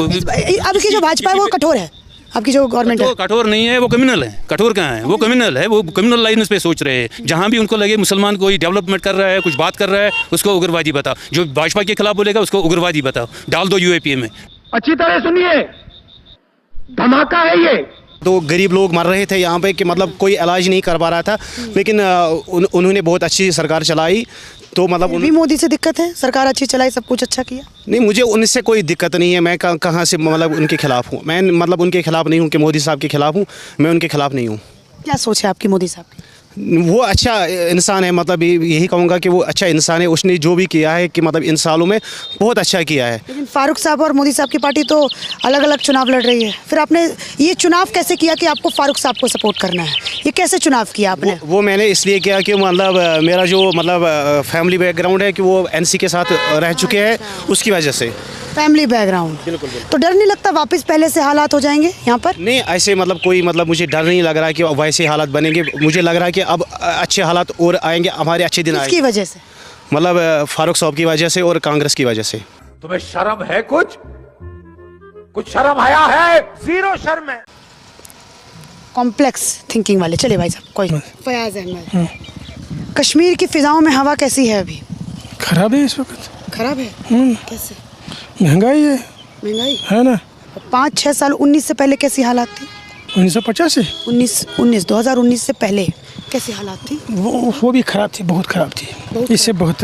अब की जो भाजपा है वो कठोर है, आपकी जो गवर्नमेंट है कठोर नहीं है, वो कम्युनल है। कठोर कहाँ है, वो कम्युनल है, वो कम्युनल लाइन पे सोच रहे हैं। जहाँ भी उनको लगे मुसलमान कोई डेवलपमेंट कर रहा है, कुछ बात कर रहा है, उसको उग्रवादी बताओ। जो भाजपा के खिलाफ बोलेगा उसको उग्रवादी बताओ, डाल दो यूएपीए में। अच्छी तरह सुनिए, धमाका है ये। तो गरीब लोग मर रहे थे यहाँ पे कि मतलब कोई इलाज नहीं कर पा रहा था, लेकिन उन्होंने बहुत अच्छी सरकार चलाई। तो मतलब भी मोदी से दिक्कत है, सरकार अच्छी चलाई, सब कुछ अच्छा किया। नहीं, मुझे उनसे कोई दिक्कत नहीं है। मैं कहाँ से मतलब उनके खिलाफ हूँ। मैं मतलब उनके खिलाफ नहीं हूँ कि मोदी साहब के खिलाफ हूँ, मैं उनके खिलाफ नहीं हूँ। क्या सोच है आपकी मोदी साहब की? वो अच्छा इंसान है, मतलब यही कहूँगा कि वो अच्छा इंसान है। उसने जो भी किया है कि मतलब इन सालों में बहुत अच्छा किया है। लेकिन फारूक साहब और मोदी साहब की पार्टी तो अलग अलग चुनाव लड़ रही है, फिर आपने ये चुनाव कैसे किया कि आपको फारूक साहब को सपोर्ट करना है? ये कैसे चुनाव किया आपने? वो मैंने इसलिए किया कि मतलब मेरा जो मतलब फैमिली बैकग्राउंड है कि वो एनसी के साथ रह चुके हैं, उसकी वजह से। फैमिली बैकग्राउंड, बिल्कुल। तो डर नहीं लगता वापस पहले से हालात हो जाएंगे यहाँ पर? नहीं, ऐसे मतलब कोई मतलब मुझे डर नहीं लग रहा कि वैसे हालात बनेंगे। मुझे लग रहा है कि अब अच्छे हालात और आएंगे, हमारे अच्छे दिन आएंगे। किसकी वजह से? मतलब फारूक साहब की वजह से और कांग्रेस की वजह से। तुम्हें शर्म है? कुछ शर्म आया है? जीरो शर्म है। कॉम्प्लेक्स थिंकिंग वाले। चले भाई साहब, कोई फयाज अहमद, कश्मीर की फिजाओं में हवा कैसी है अभी? खराब है इस वक्त। खराब है? कैसे? महंगाई है। महंगाई है ना। 5-6 साल 19 से पहले कैसी हालात थी? 1950 से 2019 से पहले कैसी हालात थी? वो भी खराब थी, बहुत खराब थी। इससे बहुत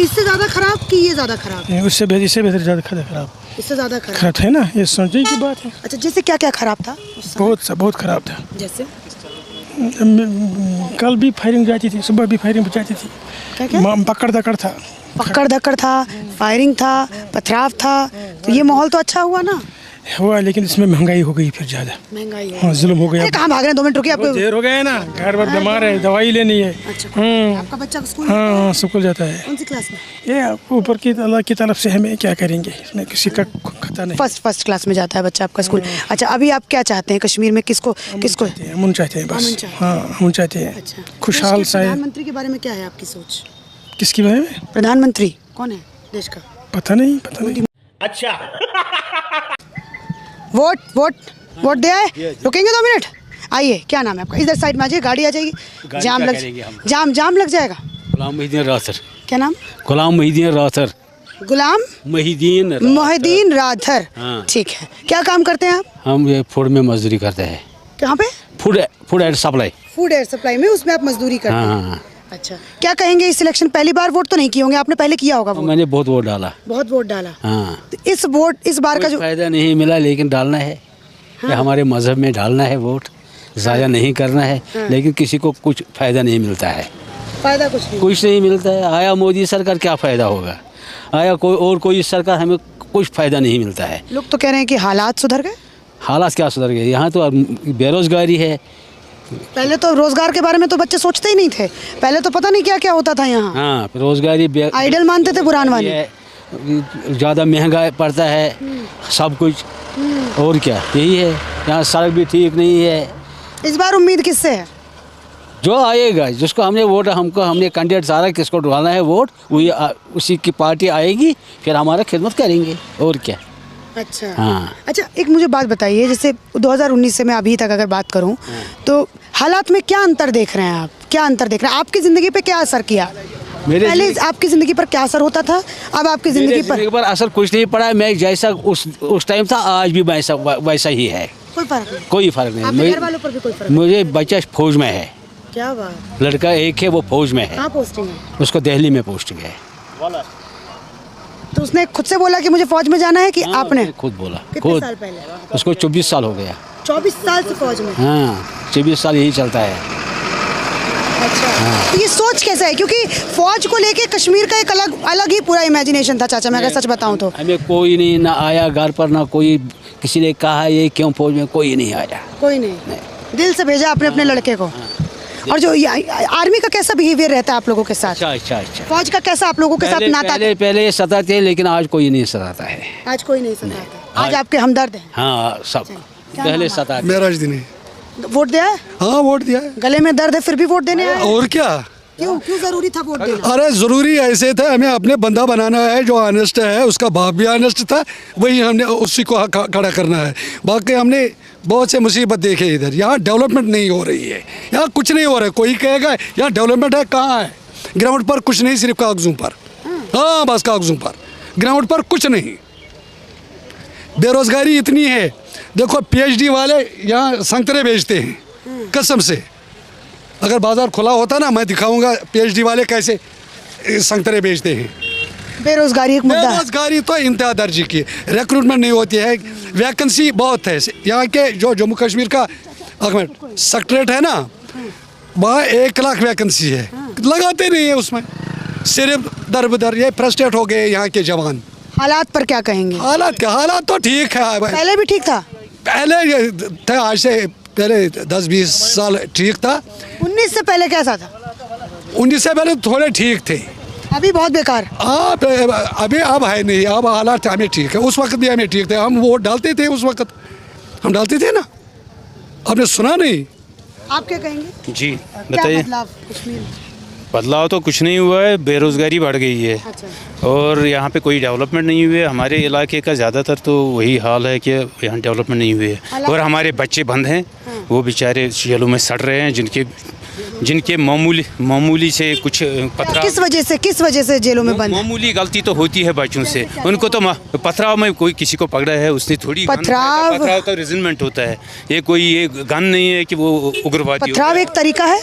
इससे ज़्यादा खराब कि ये ज़्यादा खराब? उससे बेहतर ज़्यादा खराब। इससे ज़्यादा खराब है ना, ये सोचने की बात है। अच्छा, जैसे क्या क्या खराब था? बहुत खराब था। जैसे कल भी फायरिंग जाती थी, सुबह भी फायरिंग जाती थी। क्या? पकड़ धक्कड़ था, फायरिंग था, पथराव था। तो ये माहौल तो अच्छा हुआ ना? हुआ, लेकिन इसमें महंगाई हो गई फिर ज़्यादा। महंगाई हो हाँ, जुल्म हो गया। कहाँ भाग रहे हैं? 2 मिनट रुकिए, आपको देर हो गया है ना, घर पर बीमार है, दवाई लेनी है। अच्छा, आपका बच्चा स्कूल? हाँ, स्कूल जाता है। कौन सी क्लास में? ये ऊपर की अल्लाह की तरफ से हमें क्या करेंगे, इसमें किसी का खता नहीं। फर्स्ट क्लास में जाता है बच्चा आपका स्कूल। अच्छा, अभी आप क्या चाहते हैं कश्मीर में? किसको अमन चाहते हैं बस। हाँ, अमन चाहते हैं। अच्छा, खुशहाल सा। प्रधानमंत्री के बारे में क्या है आपकी सोच? किसके बारे में? प्रधानमंत्री कौन है देश का? पता नहीं। अच्छा, वोट दे आए? रुकेंगे 2 मिनट? आइए, क्या नाम है आपका? इधर साइड में आ जाइए, गाड़ी आ जाएगी। जाम लग जाएगा। गुलाम मोहिद्दीन राथर। क्या नाम? गुलाम मोहिद्दीन राथर। गुलाम मोहिद्दीन राथर। ठीक है, क्या काम करते हैं आप? हम ये फूड में मजदूरी करते हैं। कहाँ पे? फूड एंड सप्लाई में, उसमें आप मजदूरी करते हैं। हाँ। अच्छा, क्या कहेंगे इस इलेक्शन? पहली बार वोट तो नहीं किए होंगे आपने, पहले किया होगा वोट? मैंने बहुत वोट डाला। हाँ। तो इस बार का जो फायदा नहीं मिला, लेकिन डालना है। हाँ। हमारे मजहब में डालना है वोट, ज़ाया नहीं करना है। हाँ। लेकिन किसी को कुछ फायदा नहीं मिलता है। फायदा कुछ नहीं मिलता है। आया मोदी सरकार, क्या फायदा होगा? आया कोई सरकार, हमें कुछ फायदा नहीं मिलता है। लोग तो कह रहे हैं कि हालात सुधर गए। हालात क्या सुधर गए? यहाँ तो बेरोजगारी है। पहले तो रोजगार के बारे में तो बच्चे सोचते ही नहीं थे। पहले तो पता नहीं क्या क्या होता था यहाँ। हाँ, रोजगारी आइडल मानते थे बुरान वाले। ज़्यादा महंगा पड़ता है सब कुछ। और क्या, यही है। यहाँ सड़क भी ठीक नहीं है। इस बार उम्मीद किससे है? जो आएगा, जिसको हमने कैंडिडेट सारा किसको डालना है वोट, वही उसी की पार्टी आएगी, फिर हमारा खिदमत करेंगे। और क्या। अच्छा। हाँ। अच्छा, एक मुझे बात बताइए, जैसे 2019 से मैं अभी तक अगर बात करूं तो हालात में क्या अंतर देख रहे हैं आप? क्या अंतर देख रहे हैं? आपकी ज़िंदगी पे क्या असर किया? पहले आपकी ज़िंदगी पर क्या असर होता था, अब आपकी ज़िंदगी पर असर कुछ नहीं पड़ा। मैं जैसा उस टाइम था, आज भी वैसा ही है। कोई फर्क नहीं। घर वालों पर भी कोई फर्क? मुझे बच्चा फौज में है। क्या बात? लड़का एक है, वो फौज में है। कहाँ पोस्टिंग है? उसको दिल्ली में पोस्टिंग है। तो उसने खुद से बोला कि मुझे फौज में जाना है कि आपने खुद बोला? कितने साल पहले? उसको 24 साल हो गया। 24 साल से फौज में? हाँ, 24 साल यही चलता है। अच्छा। हाँ। तो ये सोच कैसा है? क्योंकि फौज को लेके कश्मीर का एक अलग ही पूरा इमेजिनेशन था चाचा, मैं अगर सच बताऊं तो। हमें कोई नहीं ना आया घर पर, ना कोई किसी ने कहा ये क्यों फौज में, कोई नहीं आया। कोई नहीं। दिल से भेजा आपने अपने लड़के को। और जो आर्मी का कैसा बिहेवियर रहता है आप लोगों के साथ? अच्छा। फौज का कैसा आप लोगों के साथ नाता? पहले सताते, लेकिन आज कोई नहीं सताता है। आज कोई नहीं सताता। आज आपके हमदर्द हैं? हाँ, सब पहले सताते। मेराज दिन वोट दिया है? हाँ, वोट दिया है। गले में दर्द है फिर भी वोट देने आए? और क्या, क्यों क्यों जरूरी था वोट देना? अरे ज़रूरी ऐसे था, हमें अपने बंदा बनाना है जो ऑनेस्ट है, उसका बाप भी ऑनेस्ट था, वही हमने उसी को खड़ा करना है। बाकी हमने बहुत से मुसीबत देखे इधर, यहाँ डेवलपमेंट नहीं हो रही है, यहाँ कुछ नहीं हो रहा है। कोई कहेगा यहाँ डेवलपमेंट है, कहाँ है? ग्राउंड पर कुछ नहीं, सिर्फ कागजों पर। हाँ बस कागजों पर, ग्राउंड पर कुछ नहीं। बेरोजगारी इतनी है, देखो PhD वाले यहाँ संतरे बेचते हैं, कसम से। अगर बाजार खुला होता ना, मैं दिखाऊंगा PhD वाले कैसे संतरे बेचते हैं। बेरोजगारी एक मुद्दा है। बेरोजगारी तो इंतहा दर्जे की, रिक्रूटमेंट नहीं होती है, वैकेंसी बहुत है। यहाँ के जो जम्मू कश्मीर का सेक्रेटरीट है ना, वहाँ 1 लाख वैकेंसी है, लगाते नहीं है उसमें, सिर्फ दर बदर। ये फ्रस्ट्रेट हो गए यहाँ के जवान। हालात पर क्या कहेंगे? हालात क्या, हालात तो ठीक है भाई। पहले भी ठीक था? पहले ये था, आज से पहले 10-20 साल ठीक था। 19 से पहले कैसा था? 19 से पहले थोड़े ठीक थे, अभी बहुत बेकार। अभी अब है नहीं, अब हालात हमें ठीक है। उस वक्त भी हमें ठीक थे, हम वोट डालते थे, उस वक्त हम डालते थे ना, आपने सुना नहीं? आप क्या कहेंगे? जी क्या बताइए। बदलाव कश्मीर में? बदलाव तो कुछ नहीं हुआ है, बेरोज़गारी बढ़ गई है अच्छा। और यहाँ पे कोई डेवलपमेंट नहीं हुई है। हमारे इलाके का ज़्यादातर तो वही हाल है कि यहाँ डेवलपमेंट नहीं हुई है और हमारे बच्चे बंद हैं, वो बेचारे जेलों में सड़ रहे हैं, जिनके मामूली से कुछ किस वजह से जेलों में बंद? मामूली गलती तो होती है बच्चों से, उनको तो पथराव में कोई किसी को पकड़ा है, उसने थोड़ी पथराव तो रिजनमेंट होता है, ये कोई ये गन नहीं है कि वो उग्रवादी। पथराव एक तरीका है।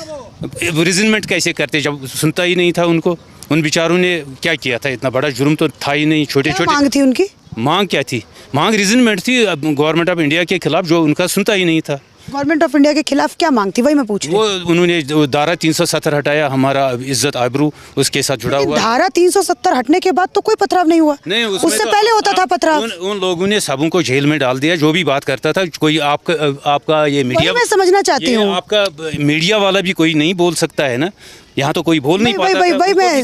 रिजनमेंट कैसे करते जब सुनता ही नहीं था उनको? उन बेचारों ने क्या किया था? इतना बड़ा जुर्म तो था ही नहीं। छोटे छोटे मांग थी उनकी? मांग क्या थी? मांग रिजनमेंट थी गवर्नमेंट ऑफ इंडिया के खिलाफ, जो उनका सुनता ही नहीं था। गवर्नमेंट ऑफ इंडिया के खिलाफ क्या मांग थी, वही मैं पूछ रही हूँ। वो उन्होंने धारा 370 हटाया, हमारा इज्जत आबरू उसके साथ जुड़ा हुआ। धारा 370 हटने के बाद तो कोई पथराव नहीं हुआ। नहीं, उससे तो पहले होता था पथराव। उन लोगों ने सबों को जेल में डाल दिया, जो भी बात करता था। कोई आपका ये मीडिया, मैं समझना चाहती हूँ, आपका मीडिया वाला भी कोई नहीं बोल सकता है ना, यहाँ तो कोई बोल नहीं पाता था। वही मैं,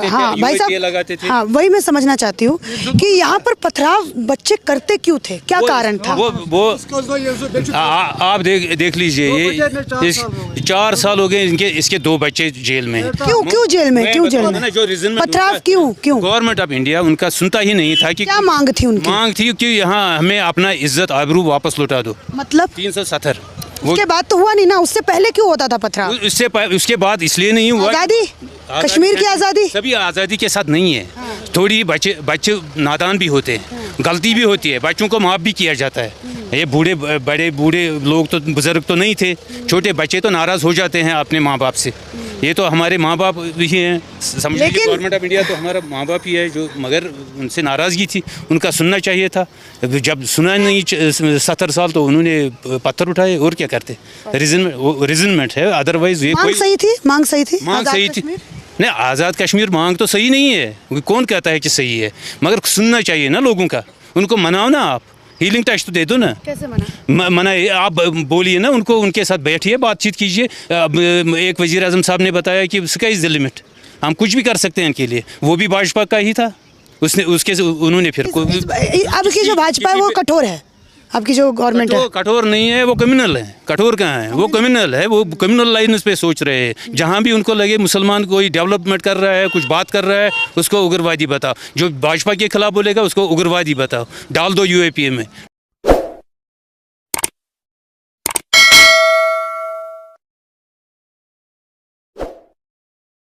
हाँ भाई साहब, हाँ वही मैं समझना चाहती हूँ कि यहाँ पर पथराव बच्चे करते क्यों थे, क्या कारण था? वो आप देख लीजिए, ये 4 साल हो गए इसके 2 बच्चे जेल में। क्यों जेल में? क्यों जेल में? जो रिजन पथराव क्यों? गवर्नमेंट ऑफ इंडिया उनका सुनता ही नहीं था कि क्या मांग थी उनकी? मांग थी कि यहाँ हमें अपना इज्जत आबरू वापस लौटा दो। मतलब 370 उसके बाद तो हुआ नहीं ना, उससे पहले क्यों होता था पथराव? उसके बाद इसलिए नहीं हुआ। आज़ादी, कश्मीर की आज़ादी सभी आज़ादी के साथ नहीं है। थोड़ी बच्चे नादान भी होते हैं, गलती भी होती है, बच्चों को माफ़ भी किया जाता है। ये बड़े बूढ़े लोग तो, बुजुर्ग तो नहीं थे, छोटे बच्चे तो नाराज़ हो जाते हैं अपने माँ बाप से। ये तो हमारे माँ बाप ही हैं, समझ लीजिए गवर्नमेंट ऑफ इंडिया तो हमारा माँ बाप ही है, जो मगर उनसे नाराज़गी थी, उनका सुनना चाहिए था। जब सुना नहीं 70 साल, तो उन्होंने पत्थर उठाए, और क्या करते? रिजनमेंट है, अदरवाइज ये मांग सही थी। मांग सही थी। नहीं, आज़ाद कश्मीर मांग तो सही नहीं है, कौन कहता है कि सही है, मगर सुनना चाहिए ना लोगों का। उनको मनाओ ना, आप हीलिंग टच तो दे दो ना। कैसे मना? आप बोलिए ना उनको, उनके साथ बैठिए, बातचीत कीजिए। एक वज़ीर आज़म साहब ने बताया कि स्काई इज़ द लिमिट, हम कुछ भी कर सकते हैं इनके लिए। वो भी भाजपा का ही था, उन्होंने फिर अब की जो भाजपा है वो कठोर है, आपकी जो गवर्नमेंट है कठोर नहीं है, वो क्रिमिनल है। कठोर कहाँ है? वो क्रिमिनल है, वो क्रिमिनल लाइन पे सोच रहे हैं। जहाँ भी उनको लगे मुसलमान कोई डेवलपमेंट कर रहा है, कुछ बात कर रहा है, उसको उग्रवादी बताओ। जो भाजपा के खिलाफ बोलेगा उसको उग्रवादी बताओ, डाल दो UAPA में।